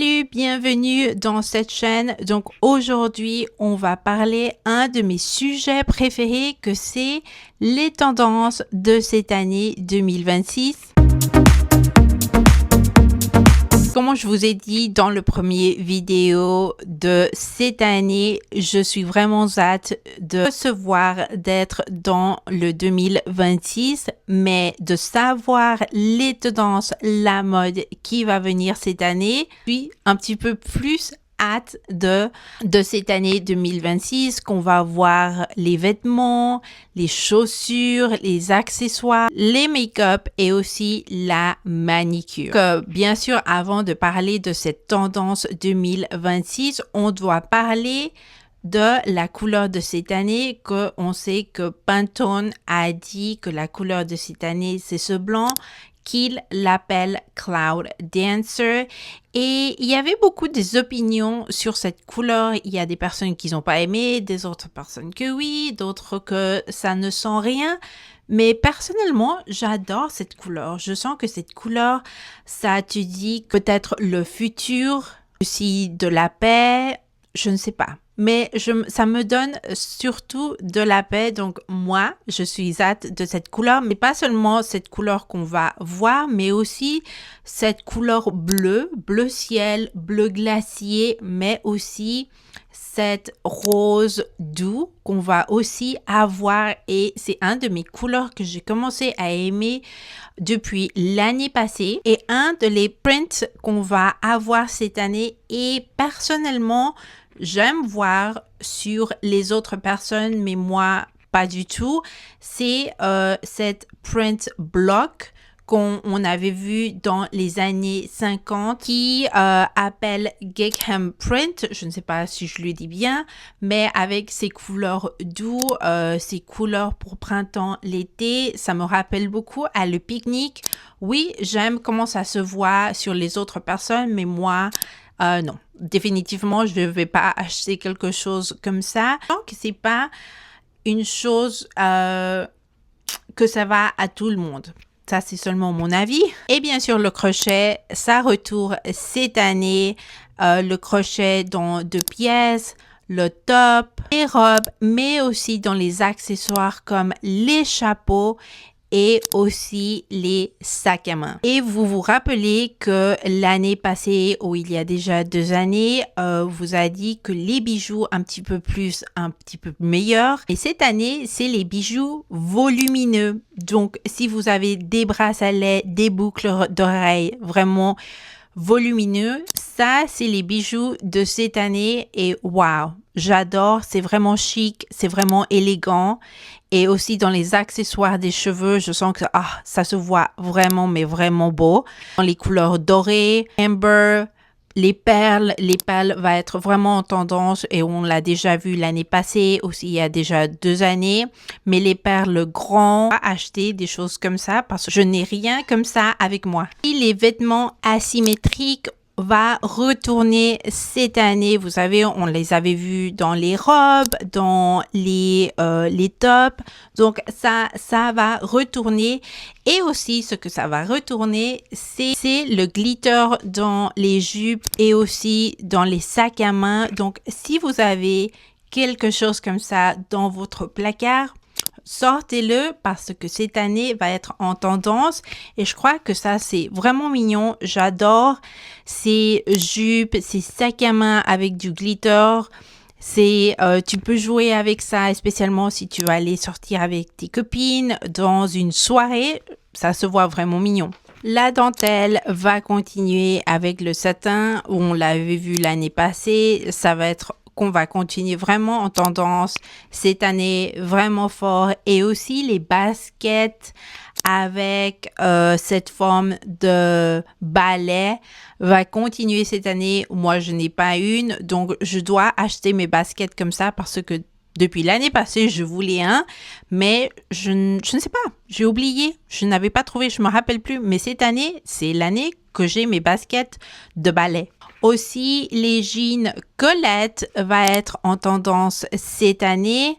Salut, bienvenue dans cette chaîne. Donc aujourd'hui, on va parler un de mes sujets préférés que c'est les tendances de cette année 2026. Comme je vous ai dit dans le premier vidéo de cette année, je suis vraiment hâte de recevoir d'être dans le 2026, mais de savoir les tendances, la mode qui va venir cette année, puis un petit peu plus hâte de cette année 2026 qu'on va voir les vêtements, les chaussures, les accessoires, les make-up et aussi la manicure. Bien sûr, avant de parler de cette tendance 2026, on doit parler de la couleur de cette année, que on sait que Pantone a dit que la couleur de cette année c'est ce blanc, qu'il l'appelle Cloud Dancer. Et il y avait beaucoup des opinions sur cette couleur. Il y a des personnes qui n'ont pas aimé, des autres personnes que oui, d'autres que ça ne sent rien. Mais personnellement, j'adore cette couleur. Je sens que cette couleur, ça te dit peut-être le futur, aussi de la paix, je ne sais pas. Mais ça me donne surtout de la paix. Donc moi, je suis hâte de cette couleur. Mais pas seulement cette couleur qu'on va voir, mais aussi cette couleur bleue, bleu ciel, bleu glacier, mais aussi cette rose doux qu'on va aussi avoir. Et c'est un de mes couleurs que j'ai commencé à aimer depuis l'année passée. Et un de les prints qu'on va avoir cette année. Et personnellement, j'aime voir sur les autres personnes, mais moi, pas du tout. C'est cette print block qu'on avait vu dans les années 50 qui appelle Geekham Print. Je ne sais pas si je le dis bien, mais avec ces couleurs doux, ces couleurs pour printemps, l'été, ça me rappelle beaucoup à le pique-nique. Oui, j'aime comment ça se voit sur les autres personnes, mais moi, non. Définitivement, je ne vais pas acheter quelque chose comme ça. Donc, c'est pas une chose que ça va à tout le monde. Ça, c'est seulement mon avis. Et bien sûr, le crochet, ça retourne cette année. Le crochet dans 2 pièces, le top, les robes, mais aussi dans les accessoires comme les chapeaux et aussi les sacs à main. Et vous vous rappelez que l'année passée, ou il y a déjà 2 années, vous a dit que les bijoux un petit peu meilleurs. Et cette année, c'est les bijoux volumineux. Donc, si vous avez des bracelets, des boucles d'oreilles vraiment volumineux, ça, c'est les bijoux de cette année. Et waouh, j'adore, c'est vraiment chic, c'est vraiment élégant. Et aussi dans les accessoires des cheveux, je sens que ça se voit vraiment, mais vraiment beau. Dans les couleurs dorées, amber, les perles va être vraiment en tendance et on l'a déjà vu l'année passée, aussi il y a déjà 2 années. Mais les perles grands, acheter des choses comme ça parce que je n'ai rien comme ça avec moi. Et les vêtements asymétriques va retourner cette année. Vous savez, on les avait vus dans les robes, dans les tops. Donc, ça va retourner. Et aussi, ce que ça va retourner, c'est le glitter dans les jupes et aussi dans les sacs à main. Donc, si vous avez quelque chose comme ça dans votre placard, sortez-le parce que cette année va être en tendance et je crois que ça c'est vraiment mignon. J'adore ces jupes, ces sacs à main avec du glitter. Tu peux jouer avec ça, spécialement si tu vas aller sortir avec tes copines dans une soirée. Ça se voit vraiment mignon. La dentelle va continuer avec le satin où on l'avait vu l'année passée. Ça va être qu'on va continuer vraiment en tendance cette année, vraiment fort. Et aussi les baskets avec cette forme de balai va continuer cette année. Moi, je n'ai pas une, donc je dois acheter mes baskets comme ça parce que depuis l'année passée, je voulais un, mais je ne sais pas, j'ai oublié, je n'avais pas trouvé, je me rappelle plus. Mais cette année, c'est l'année que j'ai mes baskets de ballet. Aussi, les jeans Colette va être en tendance cette année.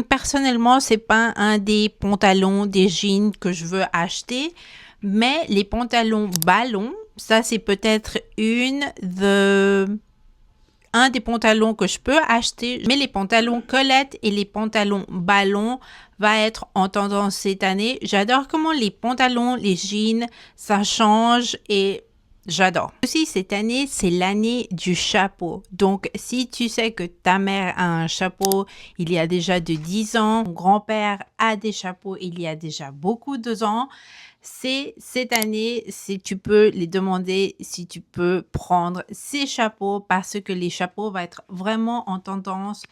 Personnellement, c'est pas un des pantalons, des jeans que je veux acheter, mais les pantalons ballons Ça, c'est peut-être un des pantalons que je peux acheter, mais les pantalons Colette et les pantalons ballon va être en tendance cette année. J'adore comment les pantalons, les jeans, ça change et j'adore. Aussi, cette année, c'est l'année du chapeau. Donc, si tu sais que ta mère a un chapeau il y a déjà de 10 ans, mon grand-père a des chapeaux il y a déjà beaucoup de ans, c'est cette année, si tu peux les demander, si tu peux prendre ces chapeaux parce que les chapeaux vont être vraiment en tendance,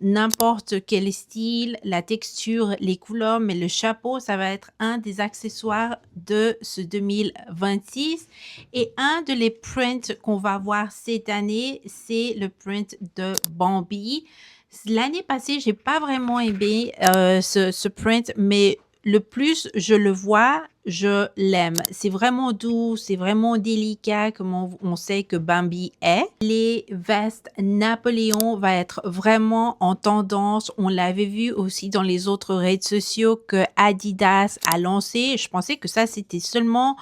n'importe quel style, la texture, les couleurs, mais le chapeau, ça va être un des accessoires de ce 2026 et un de les prints qu'on va voir cette année, c'est le print de Bambi. L'année passée, j'ai pas vraiment aimé ce print, mais le plus je le vois, je l'aime. C'est vraiment doux, c'est vraiment délicat, comme on sait que Bambi est. Les vestes Napoléon va être vraiment en tendance. On l'avait vu aussi dans les autres réseaux sociaux que Adidas a lancé. Je pensais que ça, c'était seulement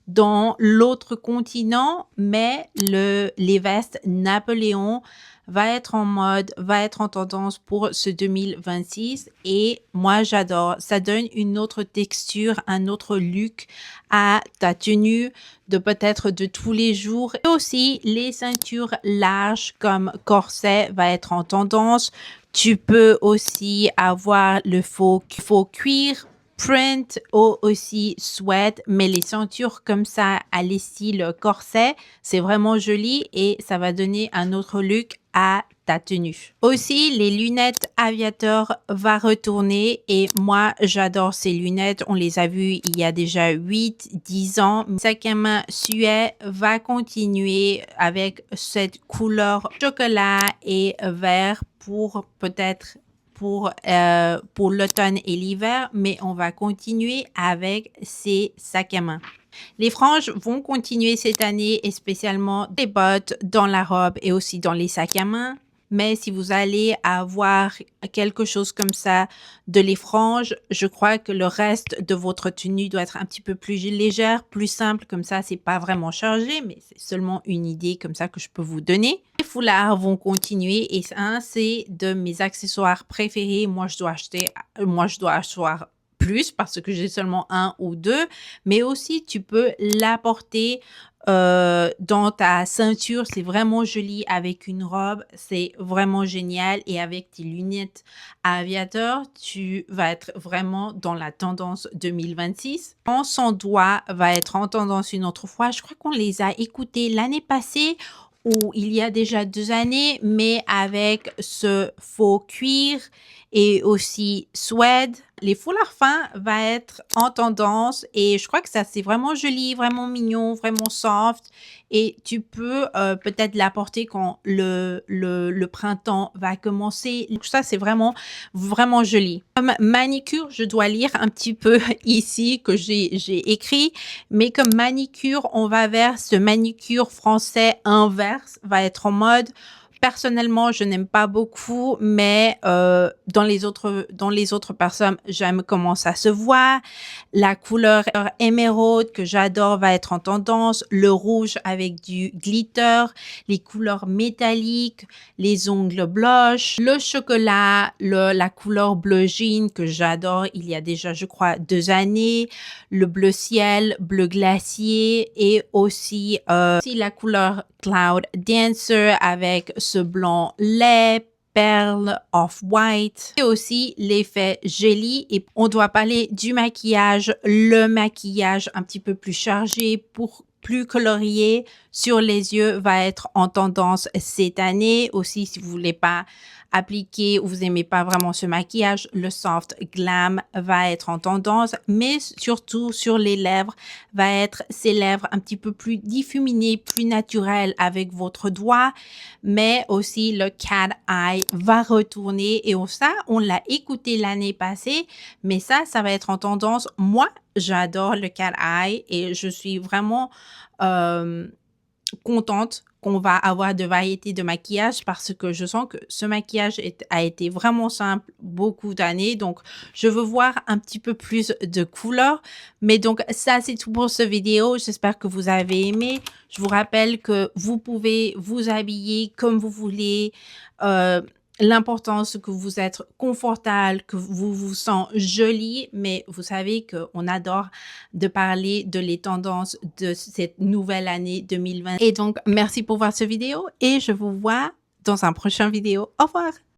dans l'autre continent, mais les vestes Napoléon va être en mode, va être en tendance pour ce 2026 et moi j'adore. Ça donne une autre texture, un autre look à ta tenue de peut-être de tous les jours. Et aussi les ceintures larges comme corset va être en tendance. Tu peux aussi avoir le faux cuir print ou aussi sweat, mais les ceintures comme ça à les styles corset, c'est vraiment joli et ça va donner un autre look à ta tenue. Aussi, les lunettes aviateurs va retourner et moi, j'adore ces lunettes. On les a vues il y a déjà 8-10 ans. Sac à main Suet va continuer avec cette couleur chocolat et vert pour peut-être pour l'automne et l'hiver, mais on va continuer avec ces sacs à main. Les franges vont continuer cette année et spécialement des bottes dans la robe et aussi dans les sacs à main. Mais si vous allez avoir quelque chose comme ça de les franges, je crois que le reste de votre tenue doit être un petit peu plus légère, plus simple. Comme ça, c'est pas vraiment chargé, mais c'est seulement une idée comme ça que je peux vous donner. Les foulards vont continuer et ça, c'est de mes accessoires préférés. Moi, je dois acheter plus parce que j'ai seulement un ou deux, mais aussi tu peux l'apporter dans ta ceinture. C'est vraiment joli avec une robe, c'est vraiment génial et avec tes lunettes aviateur, tu vas être vraiment dans la tendance 2026. Quand son doigt va être en tendance une autre fois, je crois qu'on les a écoutés l'année passée ou il y a déjà 2 années, mais avec ce faux cuir et aussi suède. Les foulards fins va être en tendance et je crois que ça c'est vraiment joli, vraiment mignon, vraiment soft et tu peux peut-être l'apporter quand le printemps va commencer. Donc ça c'est vraiment vraiment joli. Comme manicure, je dois lire un petit peu ici que j'ai écrit, mais comme manicure, on va vers ce manicure français inverse, va être en mode. Personnellement, je n'aime pas beaucoup, mais dans les autres personnes, j'aime comment ça se voit. La couleur émeraude que j'adore va être en tendance. Le rouge avec du glitter, les couleurs métalliques, les ongles blush, le chocolat, la couleur bleu jean que j'adore. Il y a déjà, je crois, 2 années. Le bleu ciel, bleu glacier et aussi la couleur Cloud Dancer avec ce blanc lait, perle, off-white et aussi l'effet jelly. Et on doit parler du maquillage, le maquillage un petit peu plus chargé pour plus colorié sur les yeux va être en tendance cette année. Aussi, si vous voulez pas appliquer ou vous aimez pas vraiment ce maquillage, le soft glam va être en tendance, mais surtout sur les lèvres va être ces lèvres un petit peu plus diffuminées, plus naturelles avec votre doigt, mais aussi le cat eye va retourner et ça, on l'a écouté l'année passée, mais ça va être en tendance. Moi, j'adore le cat eye et je suis vraiment contente qu'on va avoir de variété de maquillage parce que je sens que ce maquillage a été vraiment simple beaucoup d'années. Donc, je veux voir un petit peu plus de couleurs. Mais donc, ça, c'est tout pour cette vidéo. J'espère que vous avez aimé. Je vous rappelle que vous pouvez vous habiller comme vous voulez. L'important, c'est que vous êtes confortable, que vous vous sentez jolie, mais vous savez qu'on adore de parler de les tendances de cette nouvelle année 2020. Et donc, merci pour voir cette vidéo et je vous vois dans un prochain vidéo. Au revoir!